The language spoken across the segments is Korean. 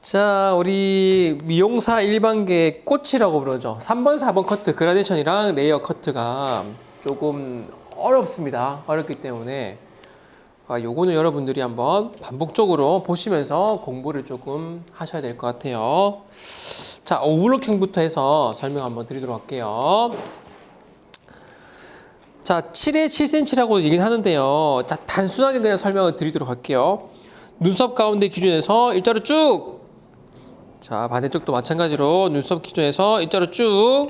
자, 우리 미용사 일반계 꽃이라고 부르죠. 3번, 4번 커트, 그라데이션이랑 레이어 커트가 조금 어렵습니다. 어렵기 때문에 요거는 여러분들이 한번 반복적으로 보시면서 공부를 조금 하셔야 될 것 같아요. 자, 오버로킹부터 해서 설명 한번 드리도록 할게요. 자, 7에 7cm라고 얘기는 하는데요. 자, 단순하게 그냥 설명을 드리도록 할게요. 눈썹 가운데 기준에서 일자로 쭉. 자, 반대쪽도 마찬가지로 눈썹 기준에서 일자로 쭉.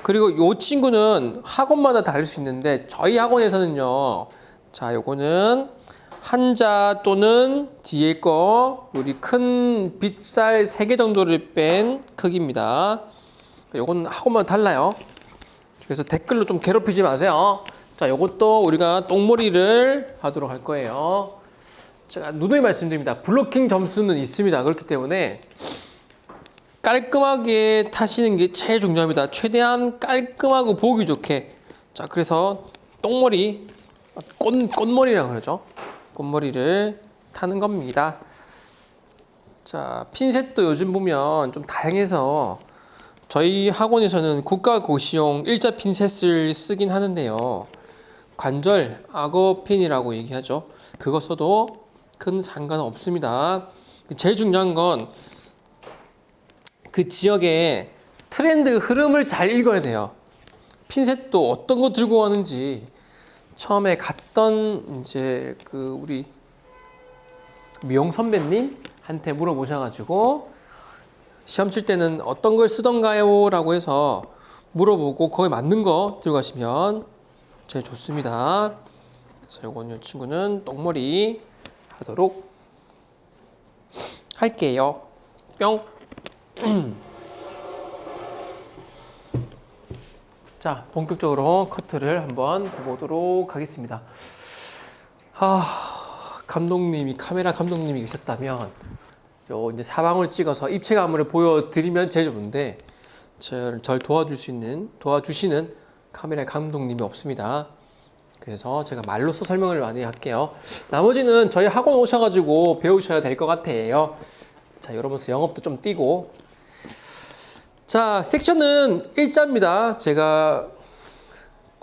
그리고 이 친구는 학원마다 다를 수 있는데 저희 학원에서는요. 자, 요거는 한자 또는 뒤에 거 우리 큰 빗살 3개 정도를 뺀 크기입니다. 요거는 학원마다 달라요. 그래서 댓글로 좀 괴롭히지 마세요. 자, 요것도 우리가 똥머리를 하도록 할 거예요. 제가 누누이 말씀드립니다. 블로킹 점수는 있습니다. 그렇기 때문에 깔끔하게 타시는 게 제일 중요합니다. 최대한 깔끔하고 보기 좋게. 자, 그래서 똥머리, 꽃머리라고 그러죠. 꽃머리를 타는 겁니다. 자, 핀셋도 요즘 보면 좀 다양해서 저희 학원에서는 국가고시용 일자 핀셋을 쓰긴 하는데요. 관절 악어핀이라고 얘기하죠. 그거 써도 큰 상관은 없습니다. 제일 중요한 건 그 지역의 트렌드 흐름을 잘 읽어야 돼요. 핀셋도 어떤 거 들고 가는지 처음에 갔던 이제 그 우리 미용 선배님한테 물어보셔가지고 시험 칠 때는 어떤 걸 쓰던가요? 라고 해서 물어보고 거기에 맞는 거 들고 가시면 제일 좋습니다. 그래서 요건 이 친구는 똥머리 하도록 할게요. 뿅. 자, 본격적으로 커트를 한번 보도록 하겠습니다. 감독님이, 카메라 감독님이 계셨다면 요 이제 사방을 찍어서 입체감을 보여드리면 제일 좋은데 절 도와주시는 카메라 감독님이 없습니다. 그래서 제가 말로써 설명을 많이 할게요. 나머지는 저희 학원 오셔가지고 배우셔야 될 것 같아요. 자, 여러분서 영업도 좀 띄고. 자, 섹션은 일자입니다. 제가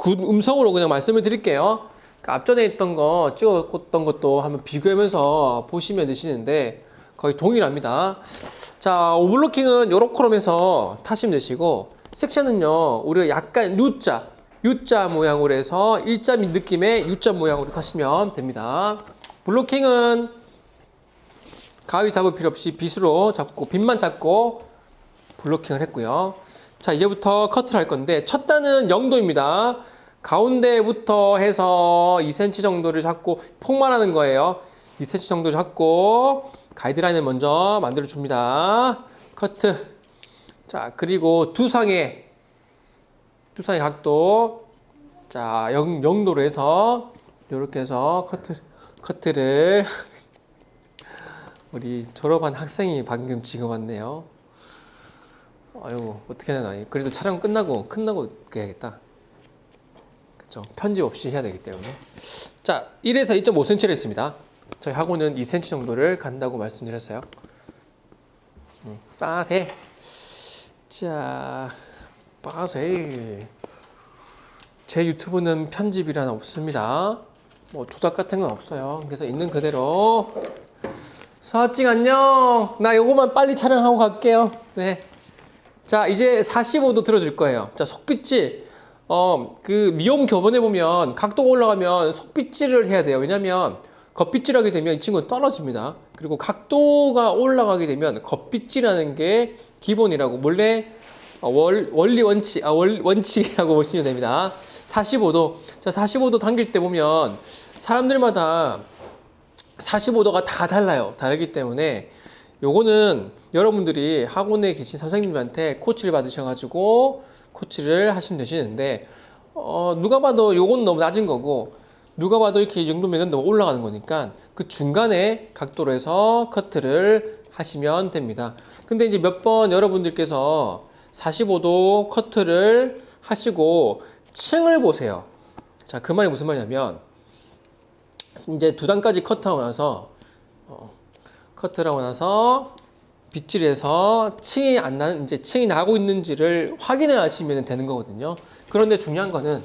음성으로 그냥 말씀을 드릴게요. 앞전에 있던 거 찍었던 것도 한번 비교하면서 보시면 되시는데 거의 동일합니다. 자, 오버로킹은 요렇게로 해서 타시면 되시고, 섹션은요 우리가 약간 U자 모양으로 해서 일자 느낌의 U자 모양으로 타시면 됩니다. 블로킹은 가위 잡을 필요 없이 빗으로 잡고 빗만 잡고 블로킹을 했고요. 자, 이제부터 커트를 할 건데 첫 단은 0도입니다. 가운데부터 해서 2cm 정도를 잡고 폭만하는 거예요. 2cm 정도 잡고 가이드라인을 먼저 만들어 줍니다. 커트. 자, 그리고 두상의 각도. 자, 0도로 해서 이렇게 해서 커트를 우리 졸업한 학생이 방금 지금 왔네요. 아이고, 어떻게 해야 되나. 그래도 촬영 끝나고 해야겠다. 그쵸? 편집 없이 해야 되기 때문에. 자, 1에서 2.5cm를 했습니다. 저희 학원은 2cm 정도를 간다고 말씀드렸어요. 빠세. 자, 빠세. 제 유튜브는 편집이란 없습니다. 뭐 조작 같은 건 없어요. 그래서 있는 그대로. 서아찡 안녕. 나 요거만 빨리 촬영하고 갈게요. 네. 자, 이제 45도 들어줄 거예요. 자, 속빗질. 그 미용 교본에 보면 각도가 올라가면 속빗질을 해야 돼요. 왜냐면 겉빗질하게 되면 이 친구는 떨어집니다. 그리고 각도가 올라가게 되면 겉빗질하는 게 기본이라고 원래 원칙이라고 보시면 됩니다. 45도. 자, 45도 당길 때 보면 사람들마다 45도가 다 달라요. 다르기 때문에 요거는 여러분들이 학원에 계신 선생님한테 코치를 받으셔가지고 코치를 하시면 되시는데 누가 봐도 요건 너무 낮은 거고 누가 봐도 이렇게 이 정도면 너무 올라가는 거니까 그 중간에 각도로 해서 커트를 하시면 됩니다. 근데 이제 몇 번 여러분들께서 45도 커트를 하시고 층을 보세요. 자, 그 말이 무슨 말이냐면 이제 두 단까지 커트하고 나서 빗질해서 층이 안 나는, 이제 층이 나고 있는지를 확인을 하시면 되는 거거든요. 그런데 중요한 거는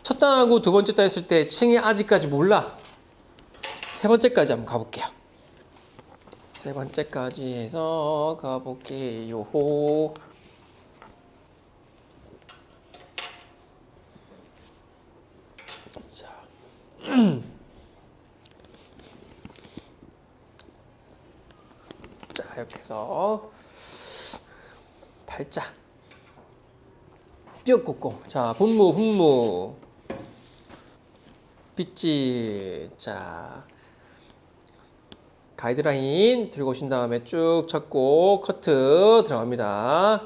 첫 단하고 두 번째 단 했을 때 층이 아직까지 몰라. 세 번째까지 한번 가볼게요. 세 번째까지 해서 가볼게요. 자, 자 이렇게 해서 팔자 뼈 꽂고, 자 분무 빗질. 자 가이드라인 들고 오신 다음에 쭉 잡고 커트 들어갑니다.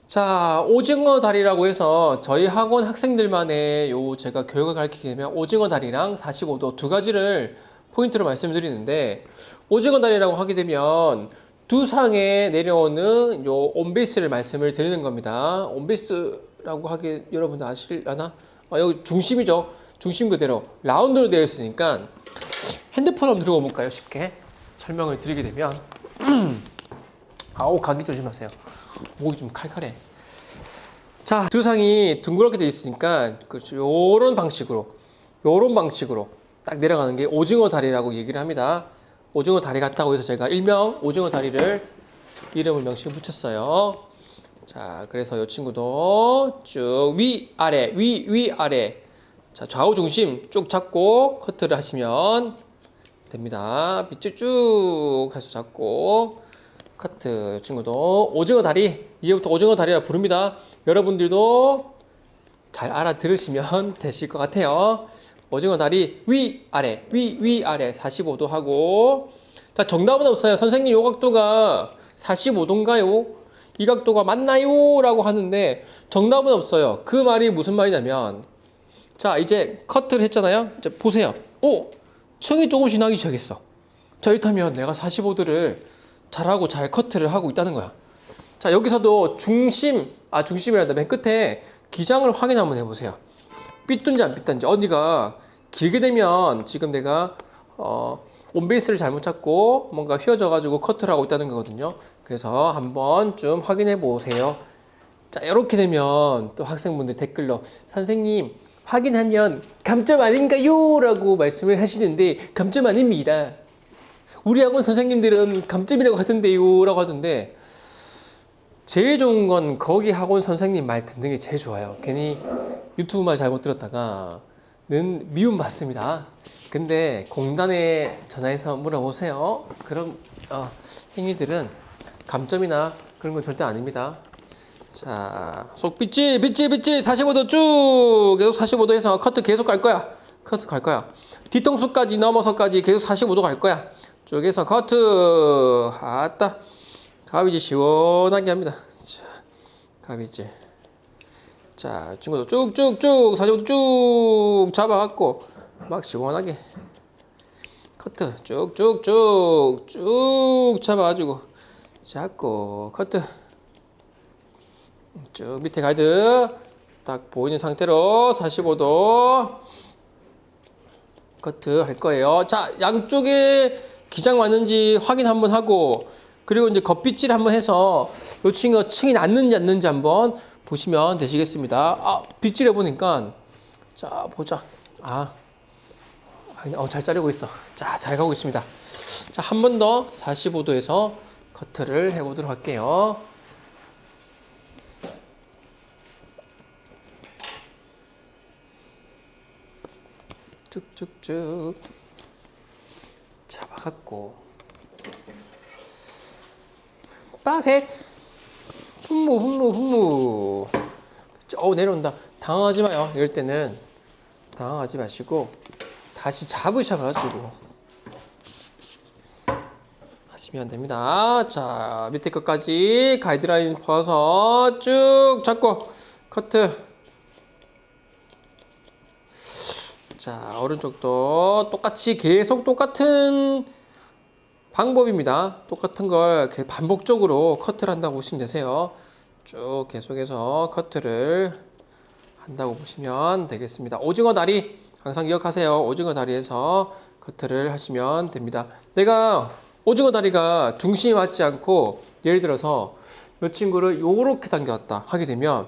자, 오징어 다리라고 해서 저희 학원 학생들만의 제가 교육을 가르치게 되면 오징어 다리랑 45도 두 가지를 포인트로 말씀드리는데, 오징어 다리라고 하게 되면 두 상에 내려오는 요 온베이스를 말씀을 드리는 겁니다. 온베이스라고 하게 여러분들 아시려나? 여기 중심이죠. 중심 그대로 라운드로 되어 있으니까 핸드폰 한번 들고 볼까요? 쉽게 설명을 드리게 되면 아우, 감기 조심하세요. 목이 좀 칼칼해. 자, 두 상이 둥그렇게 되어 있으니까 요런 방식으로 딱 내려가는 게 오징어 다리라고 얘기를 합니다. 오징어 다리 같다고 해서 제가 일명 오징어 다리를 이름을 명칭 붙였어요. 자, 그래서 이 친구도 쭉 위아래 위아래, 자 좌우 중심 쭉 잡고 커트를 하시면 됩니다. 빗질 쭉 해서 잡고 커트. 이 친구도 오징어 다리, 이제부터 오징어 다리라 부릅니다. 여러분들도 잘 알아들으시면 되실 것 같아요. 오징어 다리 위아래 위아래 45도 하고. 자, 정답은 없어요. 선생님 요 각도가 45도인가요? 이 각도가 맞나요? 라고 하는데 정답은 없어요. 그 말이 무슨 말이냐면, 자 이제 커트를 했잖아요. 이제 보세요. 오, 층이 조금씩 나기 시작했어. 자, 이렇다면 내가 45도를 잘하고 잘 커트를 하고 있다는 거야. 자, 여기서도 중심이란다. 맨 끝에 기장을 확인 한번 해보세요. 삐뚤지 안 삐뚤지. 어디가 길게 되면 지금 내가 온베이스를 잘못 잡고 뭔가 휘어져 가지고 커트를 하고 있다는 거거든요. 그래서 한번 좀 확인해 보세요. 자, 이렇게 되면 또 학생분들 댓글로 선생님 확인하면 감점 아닌가요? 라고 말씀을 하시는데 감점 아닙니다. 우리 학원 선생님들은 감점이라고 하던데요 라고 하던데, 제일 좋은 건 거기 학원 선생님 말 듣는 게 제일 좋아요. 괜히 유튜브 말 잘못 들었다가는 미움 받습니다. 근데 공단에 전화해서 물어보세요. 그럼 행위들은 감점이나 그런 건 절대 아닙니다. 자, 속 빗질 45도 쭉 계속 45도 해서 커트 계속 갈 거야. 뒤통수까지 넘어서까지 계속 45도 갈 거야. 쭉 해서 커트. 아따, 가위질 시원하게 합니다. 자, 가위질. 자, 친구도 쭉쭉쭉 45도 쭉 잡아갖고 막 시원하게 커트 쭉쭉쭉 쭉 잡아가지고 잡고 커트. 쭉 밑에 가이드 딱 보이는 상태로 45도 커트 할 거예요. 자, 양쪽에 기장 맞는지 확인 한번 하고, 그리고 이제 겉빗질 한번 해서 요 친구가 층이 났는지 안 났는지 한번 보시면 되시겠습니다. 빗질 해보니까, 자, 보자. 잘 자르고 있어. 자, 잘 가고 있습니다. 자, 한 번 더 45도에서 커트를 해보도록 할게요. 쭉쭉쭉 잡아갖고 빠셋 흠무 내려온다. 당황하지 마요. 이럴 때는 당황하지 마시고 다시 잡으셔가지고 하시면 됩니다. 자, 밑에 끝까지 가이드라인 퍼서 쭉 잡고 커트. 자, 오른쪽도 똑같이 계속 똑같은 방법입니다. 똑같은 걸 반복적으로 커트를 한다고 보시면 되세요. 쭉 계속해서 커트를 한다고 보시면 되겠습니다. 오징어 다리 항상 기억하세요. 오징어 다리에서 커트를 하시면 됩니다. 내가 오징어 다리가 중심이 맞지 않고 예를 들어서 이 친구를 요렇게 당겨왔다 하게 되면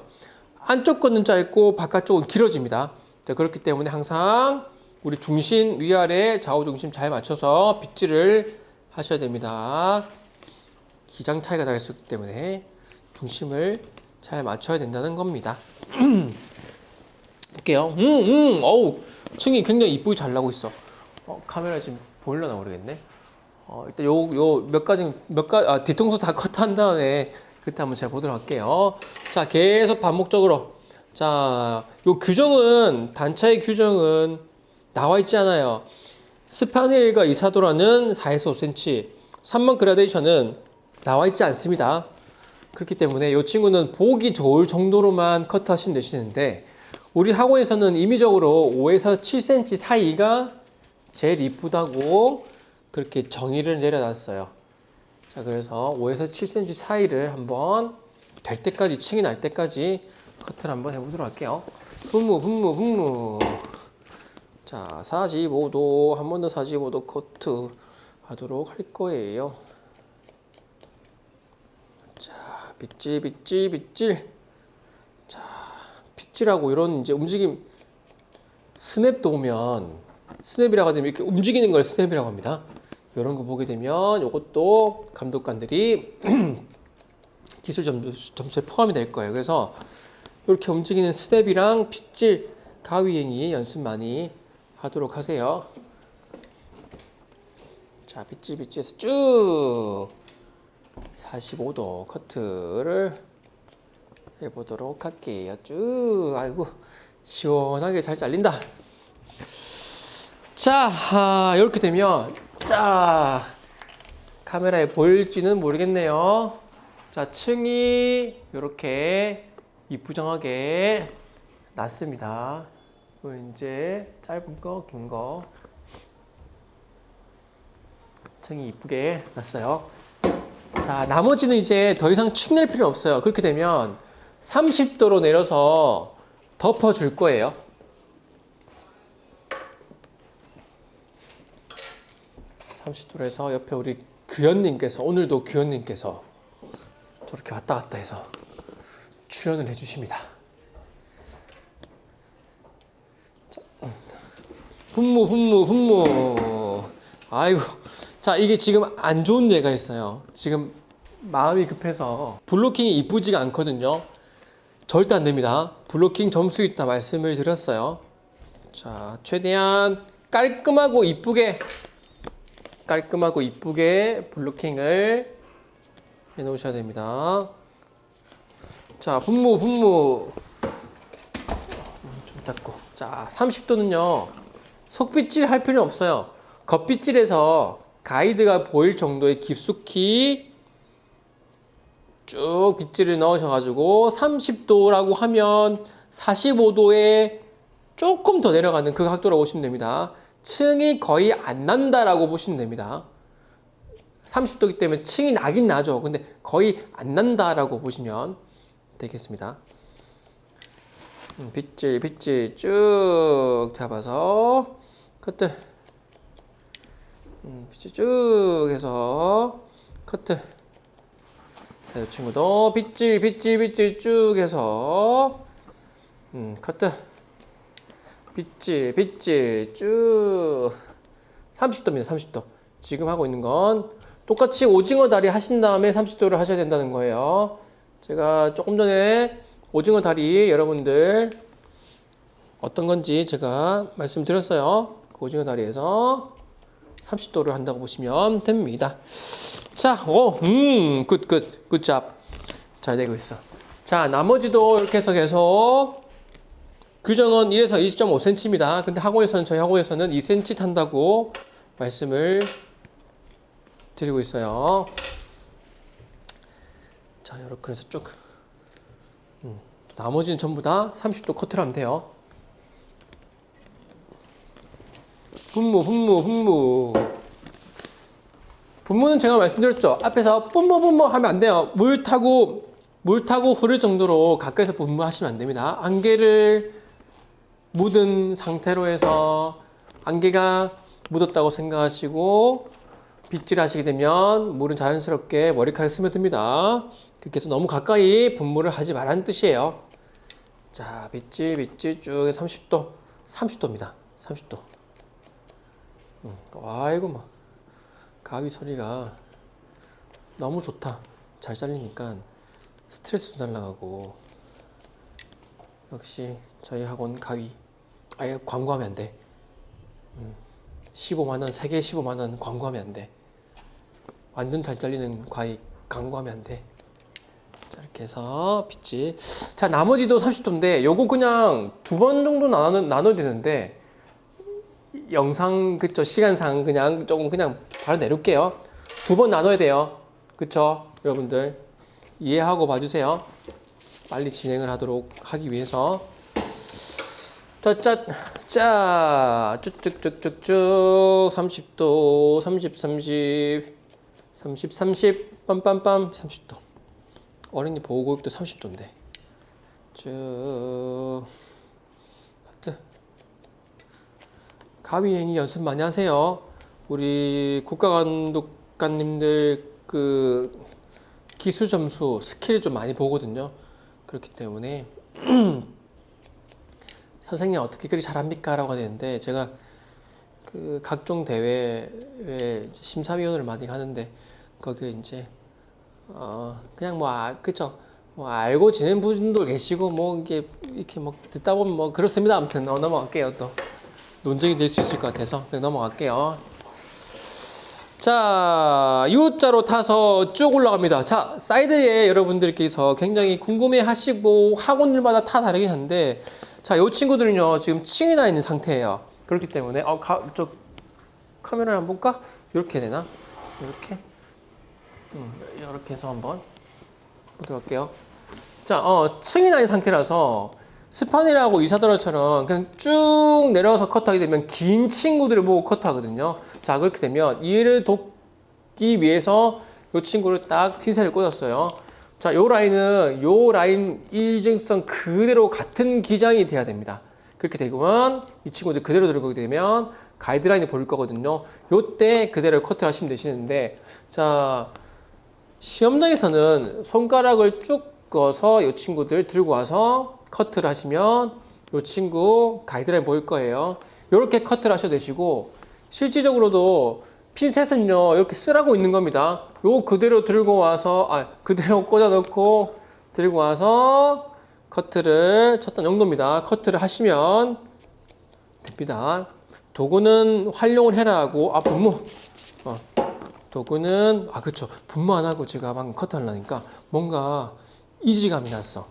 안쪽 거는 짧고 바깥쪽은 길어집니다. 자, 그렇기 때문에 항상 우리 중심 위아래 좌우 중심 잘 맞춰서 빗질을 하셔야 됩니다. 기장 차이가 날 수 있기 때문에 중심을 잘 맞춰야 된다는 겁니다. 볼게요. 어우, 층이 굉장히 이쁘게 잘 나고 있어. 카메라 지금 보일려나 모르겠네. 일단 요 뒤통수 다 컷한 다음에 그때 한번 제가 보도록 할게요. 자, 계속 반복적으로. 자, 요 규정은, 단차의 규정은 나와 있지 않아요. 스파넬 1과 이사도라는 4에서 5cm, 3번 그라데이션은 나와 있지 않습니다. 그렇기 때문에 이 친구는 보기 좋을 정도로만 커트하시면 되시는데, 우리 학원에서는 임의적으로 5에서 7cm 사이가 제일 이쁘다고 그렇게 정의를 내려놨어요. 자, 그래서 5에서 7cm 사이를 한번 될 때까지, 층이 날 때까지 커트를 한번 해보도록 할게요. 분무. 자, 45도, 한 번 더 45도 커트 하도록 할 거예요. 자, 빗질. 자, 빗질하고 이런 이제 움직임, 스냅도 오면, 스냅이라고 하면 이렇게 움직이는 걸 스냅이라고 합니다. 이런 거 보게 되면 이것도 감독관들이 기술 점수에 포함이 될 거예요. 그래서 이렇게 움직이는 스냅이랑 빗질, 가위행위 연습 많이 하도록 하세요. 자, 빗질해서 쭉 45도 커트를 해보도록 할게요. 쭉, 아이고, 시원하게 잘 잘린다. 자, 이렇게 되면, 자, 카메라에 보일지는 모르겠네요. 자, 층이 이렇게 이쁘장하게 났습니다. 이제 짧은 거, 긴 거. 층이 이쁘게 났어요. 자, 나머지는 이제 더 이상 층 낼 필요 없어요. 그렇게 되면 30도로 내려서 덮어줄 거예요. (30도로) 해서 옆에 우리 규현님께서, 오늘도 규현님께서 저렇게 왔다 갔다 해서 출연을 해주십니다. 자, 훈무. 아이고. 자, 이게 지금 안 좋은 예가 있어요. 지금 마음이 급해서 블로킹이 이쁘지가 않거든요. 절대 안 됩니다. 블로킹 점수 있다 말씀을 드렸어요. 자, 최대한 깔끔하고 이쁘게 블로킹을 해 놓으셔야 됩니다. 자, 훈무 좀 닦고. 자, 30도는요 속빗질 할 필요는 없어요. 겉빗질에서 가이드가 보일 정도의 깊숙이 쭉 빗질을 넣으셔가지고 30도라고 하면 45도에 조금 더 내려가는 그 각도라고 보시면 됩니다. 층이 거의 안 난다라고 보시면 됩니다. 30도이기 때문에 층이 나긴 나죠. 근데 거의 안 난다라고 보시면 되겠습니다. 빗질 쭉 잡아서 커트. 빗질 쭉 해서 커트. 자, 이 친구도 빗질 쭉 해서 커트. 빗질 쭉 30도입니다. 30도. 지금 하고 있는 건 똑같이 오징어 다리 하신 다음에 30도를 하셔야 된다는 거예요. 제가 조금 전에 오징어 다리 여러분들 어떤 건지 제가 말씀드렸어요. 그 오징어 다리에서 30도를 한다고 보시면 됩니다. 자, 굿잡. 잘 되고 있어. 자, 나머지도 이렇게 해서 계속 규정은 1에서 1.5cm입니다. 근데 저희 학원에서는 2cm 탄다고 말씀을 드리고 있어요. 자, 이렇게 해서 쭉. 나머지는 전부 다 30도 커트를 하면 돼요. 분무. 분무는 제가 말씀드렸죠. 앞에서 뿜무 하면 안 돼요. 물 타고 흐를 정도로 가까이서 분무하시면 안 됩니다. 안개를 묻은 상태로 해서 안개가 묻었다고 생각하시고 빗질 하시게 되면 물은 자연스럽게 머리카락에 스며듭니다. 그렇게 해서 너무 가까이 분무를 하지 말라는 뜻이에요. 자, 빗질 쭉 30도. 30도입니다. 30도. 아이고, 막. 가위 소리가 너무 좋다. 잘 잘리니까 스트레스도 날라가고. 역시 저희 학원 가위. 아예 광고하면 안 돼. 15만원, 3개 15만원 광고하면 안 돼. 완전 잘 잘리는 가위 광고하면 안 돼. 자, 이렇게 해서 빗질. 자, 나머지도 30도인데, 요거 그냥 2번 정도 나눠야 되는데, 영상, 그쵸, 시간상 그냥 조금 그냥 바로 내릴게요. 2번 나눠야 돼요. 그쵸? 여러분들. 이해하고 봐주세요. 빨리 진행을 하기 위해서. 쭉쭉쭉쭉 30도 30 빰빰빰 30도 어린이 보호구역도 30도인데 쭉 하트 가위행위 연습 많이 하세요. 우리 국가감독관님들 그 기술 점수 스킬 좀 많이 보거든요. 그렇기 때문에 선생님 어떻게 그리 잘합니까? 라고 하는데 제가 그 각종 대회에 심사위원을 많이 하는데 거기에 이제 그냥 그쵸 뭐 알고 지낸 분도 계시고 뭐 이게 이렇게 뭐 듣다 보면 뭐 그렇습니다. 아무튼 넘어갈게요. 또 논쟁이 될 수 있을 것 같아서 넘어갈게요. 자, U자로 타서 쭉 올라갑니다. 자, 사이드에 여러분들께서 굉장히 궁금해 하시고 학원들마다 다 다르긴 한데 자, 이 친구들은요, 지금 층이 나 있는 상태예요. 그렇기 때문에, 저 카메라를 한번 볼까? 이렇게 되나? 이렇게? 이렇게 해서 한번 보도록 할게요. 자, 층이 나 있는 상태라서 스판이라고 이사더라처럼 그냥 쭉 내려서 컷하게 되면 긴 친구들을 보고 컷하거든요. 자, 그렇게 되면 이해를 돕기 위해서 이 친구를 딱 핀셋을 꽂았어요. 자, 요 라인 일직선 그대로 같은 기장이 돼야 됩니다. 그렇게 되면 이 친구들 그대로 들어가게 되면 가이드라인이 보일 거거든요. 요때 그대로 커트를 하시면 되시는데 자, 시험장에서는 손가락을 쭉 꺼서 이 친구들 들고 와서 커트를 하시면 이 친구 가이드라인 보일 거예요. 이렇게 커트를 하셔도 되시고 실질적으로도 핀셋은요 이렇게 쓰라고 있는 겁니다. 요 그대로 들고 와서 그대로 꽂아 넣고 들고 와서 커트를 쳤던 정도입니다. 커트를 하시면 됩니다. 도구는 활용을 해라고 분무 도구는 그쵸 분무 안 하고 제가 방금 커트 하려니까 뭔가 이질감이 났어.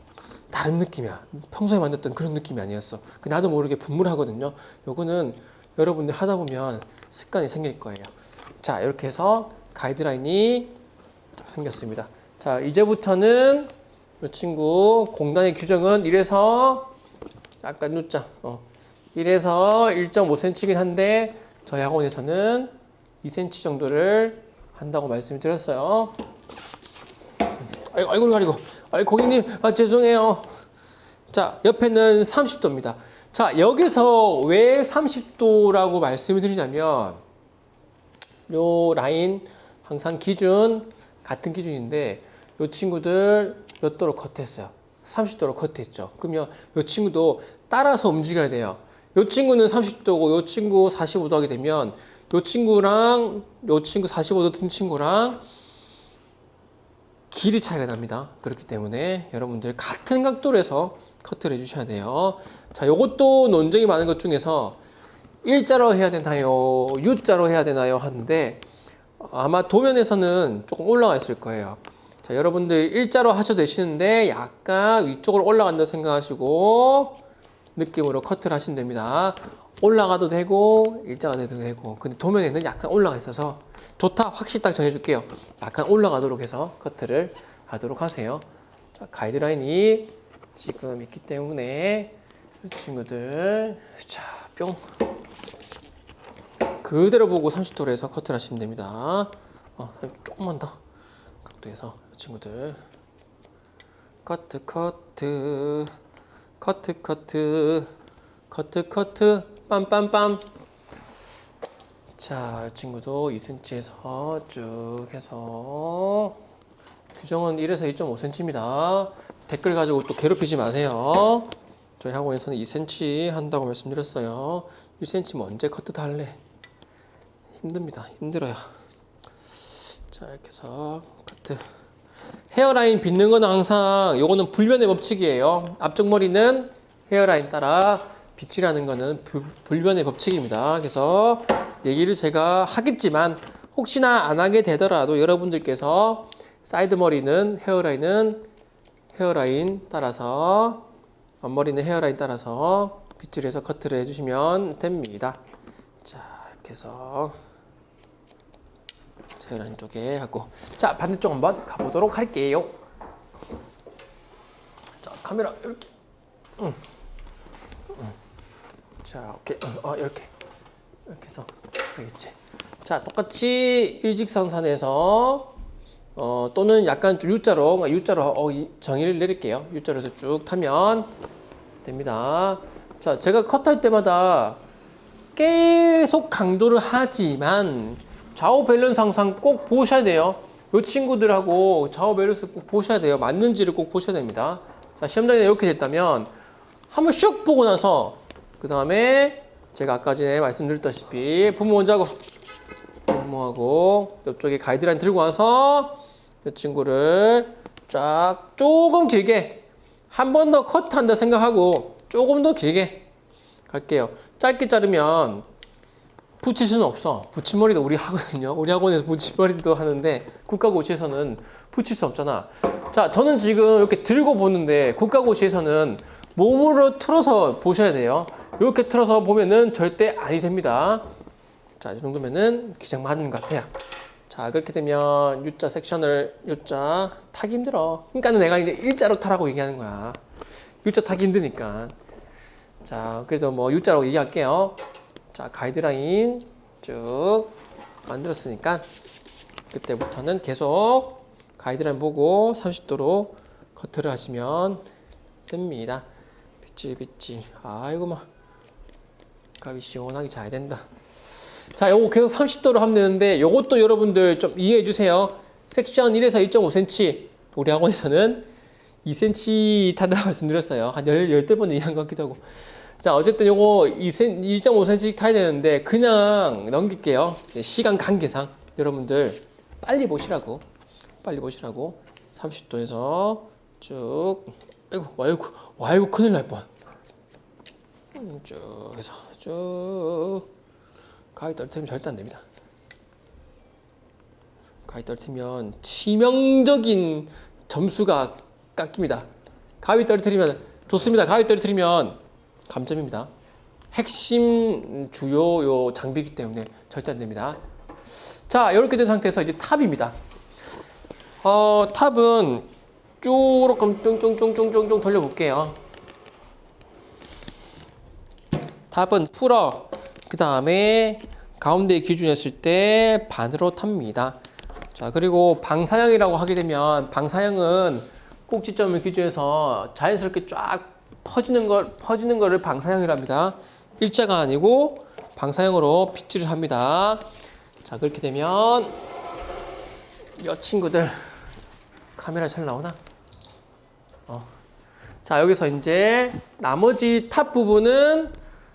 다른 느낌이야. 평소에 만졌던 그런 느낌이 아니었어. 나도 모르게 분무를 하거든요. 요거는 여러분들 하다 보면 습관이 생길 거예요. 자, 이렇게 해서 가이드라인이 생겼습니다. 자, 이제부터는 이 친구 공간의 규정은 이래서 약간 U자 이래서 1.5cm이긴 한데 저희 학원에서는 2cm 정도를 한다고 말씀을 드렸어요. 아이고 가리고 고객님 죄송해요. 자, 옆에는 30도입니다. 자, 여기서 왜 30도라고 말씀을 드리냐면 요 라인 항상 기준 같은 기준인데 요 친구들 몇 도로 컷했어요? 30도로 컷했죠. 그러면 요 친구도 따라서 움직여야 돼요. 요 친구는 30도고 요 친구 45도 하게 되면 요 친구랑 요 친구 45도 든 친구랑 길이 차이가 납니다. 그렇기 때문에 여러분들 같은 각도로 해서 커트를 해주셔야 돼요. 자, 요것도 논쟁이 많은 것 중에서 일자로 해야 되나요? U자로 해야 되나요? 하는데 아마 도면에서는 조금 올라가 있을 거예요. 자, 여러분들 일자로 하셔도 되시는데 약간 위쪽으로 올라간다 생각하시고 느낌으로 커트를 하시면 됩니다. 올라가도 되고 일자가 돼도 되고 근데 도면에는 약간 올라가 있어서 좋다 확실히 딱 정해줄게요. 약간 올라가도록 해서 커트를 하도록 하세요. 자, 가이드라인이 지금 있기 때문에 이 친구들 자, 뿅 그대로 보고 30도로 해서 커트를 하시면 됩니다. 조금만 더 각도에서 이 친구들 커트 빰빰빰. 자, 이 친구도 2cm에서 쭉 해서 규정은 1에서 2.5cm입니다. 댓글 가지고 또 괴롭히지 마세요. 저희 학원에서는 2cm 한다고 말씀드렸어요. 1cm면 언제 커트 다 할래? 힘듭니다. 힘들어요. 자, 이렇게 해서 커트. 헤어라인 빗는 거는 항상 요거는 불변의 법칙이에요. 앞쪽 머리는 헤어라인 따라 빗질하는 거는 불변의 법칙입니다. 그래서 얘기를 제가 하겠지만 혹시나 안 하게 되더라도 여러분들께서 사이드 머리는 헤어라인 따라서 앞머리는 헤어라인 따라서 빗질해서 커트를 해주시면 됩니다. 자, 이렇게 해서 헤어라인 쪽에 하고, 자, 반대쪽 한번 가보도록 할게요. 자, 카메라 이렇게. 자, 오케이. 이렇게 해서 알겠지? 자, 똑같이 일직선상에서 또는 약간 좀 U자로 정의를 내릴게요. U자로 해서 쭉 타면 됩니다. 자, 제가 컷할 때마다 계속 강조를 하지만 좌우 밸런스 항상 꼭 보셔야 돼요. 이 친구들하고 좌우 밸런스 꼭 보셔야 돼요. 맞는지를 꼭 보셔야 됩니다. 자, 시험장에 이렇게 됐다면 한번 슉 보고 나서 그 다음에 제가 아까 전에 말씀드렸다시피 부모 먼저 하고 부모하고 이쪽에 가이드라인 들고 와서 이 친구를 쫙 조금 길게 한 번 더 컷한다 생각하고 조금 더 길게 갈게요. 짧게 자르면 붙일 수는 없어. 붙임머리도 우리 하거든요. 우리 학원에서 붙임머리도 하는데 국가고시에서는 붙일 수 없잖아. 자, 저는 지금 이렇게 들고 보는데 국가고시에서는 몸으로 틀어서 보셔야 돼요. 이렇게 틀어서 보면은 절대 아니 됩니다. 자, 이 정도면은 기장 맞는 것 같아요. 자, 그렇게 되면 U자 섹션을 U자 타기 힘들어. 그러니까는 내가 이제 일자로 타라고 얘기하는 거야. U자 타기 힘드니까. 자, 그래도 뭐 U자로 얘기할게요. 자, 가이드라인 쭉 만들었으니까 그때부터는 계속 가이드라인 보고 30도로 커트를 하시면 됩니다. 빗질. 아이고 막 가위 시원하게 잘 된다. 자, 요거 계속 30도로 하면 되는데 요것도 여러분들 좀 이해해 주세요. 섹션 1에서 1.5cm 우리 학원에서는 2cm 탄다고 말씀드렸어요. 한 10번 얘기한 것 같기도 하고. 자, 어쨌든 요거 1.5cm씩 타야 되는데 그냥 넘길게요. 시간 관계상 여러분들 빨리 보시라고 30도에서 쭉 아이고 큰일 날 뻔. 쭉 해서 쭉 가위 떨어뜨리면 절대 안 됩니다. 가위 떨어뜨리면 치명적인 점수가 깎입니다. 가위 떨어뜨리면 좋습니다. 가위 떨어뜨리면 감점입니다. 핵심 주요 요 장비이기 때문에 절대 안 됩니다. 자, 이렇게 된 상태에서 이제 탑입니다. 탑은 조금 쫑쫑쫑쫑쫑 돌려볼게요. 탑은 풀어. 그 다음에 가운데 기준했을 때 반으로 탑니다. 자, 그리고 방사형이라고 하게 되면 방사형은 꼭지점을 기준해서 자연스럽게 쫙 퍼지는 거를 방사형이랍니다. 일자가 아니고 방사형으로 빗질을 합니다. 자, 그렇게 되면 이 친구들 카메라 잘 나오나? 자, 여기서 이제 나머지 탑 부분은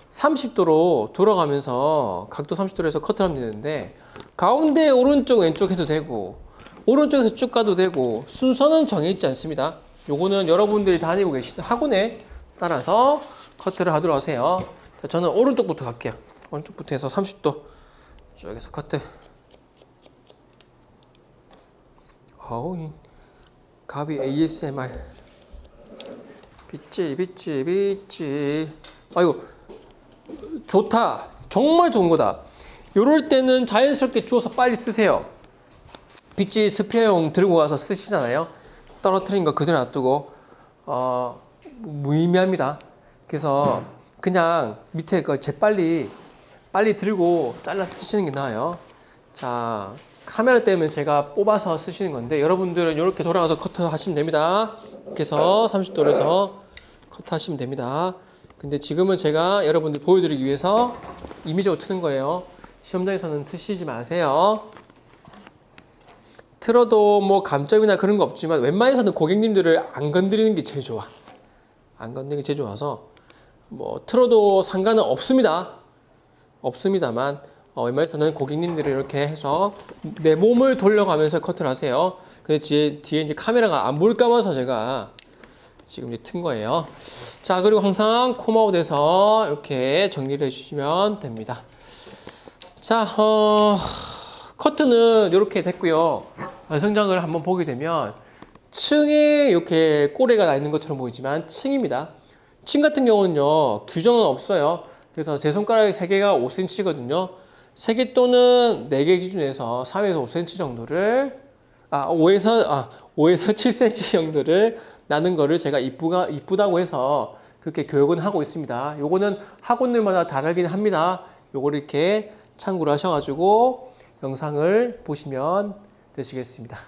30도로 돌아가면서 각도 30도로 해서 커트를 하면 되는데 가운데 오른쪽 왼쪽 해도 되고 오른쪽에서 쭉 가도 되고 순서는 정해있지 않습니다. 요거는 여러분들이 다니고 계시는 학원에 따라서 커트를 하도록 하세요. 자, 저는 오른쪽부터 갈게요. 오른쪽부터 해서 30도 쭉해서 커트. 어우, 가비 ASMR. 빗질. 아이고, 좋다. 정말 좋은 거다. 요럴 때는 자연스럽게 주워서 빨리 쓰세요. 빗질 스프레이용 들고 와서 쓰시잖아요. 떨어뜨린 거 그대로 놔두고 무의미합니다. 그래서 그냥 밑에 거 재빨리 들고 잘라 쓰시는 게 나아요. 자, 카메라 때문에 제가 뽑아서 쓰시는 건데 여러분들은 이렇게 돌아가서 커트 하시면 됩니다. 그래서 30도로 해서 커트 하시면 됩니다. 근데 지금은 제가 여러분들 보여드리기 위해서 이미지로 트는 거예요. 시험장에서는 트시지 마세요. 틀어도 뭐 감점이나 그런 거 없지만 웬만해서는 고객님들을 안 건드리는 게 제일 좋아. 안 건드리는 게 제일 좋아서 뭐 틀어도 상관은 없습니다. 없습니다만 웬만해서는 고객님들을 이렇게 해서 내 몸을 돌려가면서 커트를 하세요. 근데 뒤에 이제 카메라가 안 보일까 봐서 제가 지금 이제 튼 거예요. 자, 그리고 항상 콤아웃에서 이렇게 정리를 해주시면 됩니다. 자, 커트는 이렇게 됐고요. 완성장을 한번 보게 되면 층에 이렇게 꼬리가 나 있는 것처럼 보이지만 층입니다. 층 같은 경우는요, 규정은 없어요. 그래서 제 손가락 3개가 5cm거든요. 3개 또는 4개 기준에서 3에서 5cm 정도를 5에서 7cm 정도를 나는 거를 제가 이쁘다고 해서 그렇게 교육은 하고 있습니다. 요거는 학원들마다 다르긴 합니다. 요거를 이렇게 참고를 하셔가지고 영상을 보시면 되시겠습니다.